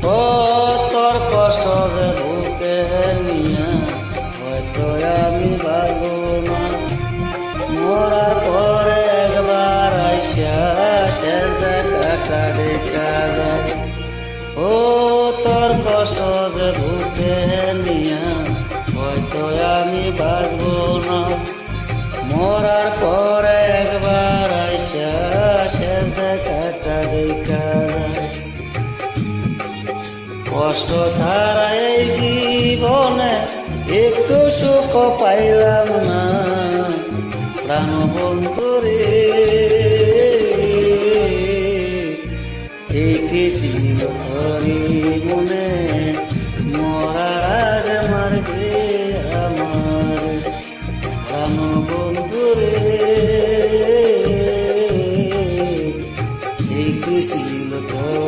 ও তোর কষ্ট যে বুকে নিয়া হয়তো আমি বাঁচব না, মরার পরে একবার আইসা শেষ দেখাটা দেখা যায়। ও তোর কষ্ট যে বুকে নিয়া হয়তো আমি বাঁচব না, মরার পরে একবার আইসা শেষ দেখাটা দেখা যায়। কষ্ট ছাড়া এই জীবনে একটু সুখ পাইলাম না, প্রাণ বন্ধুরে একে ছিল তোরে মনে, মরার আগে মারবে আমার প্রাণ বন্ধুরে একে ছিল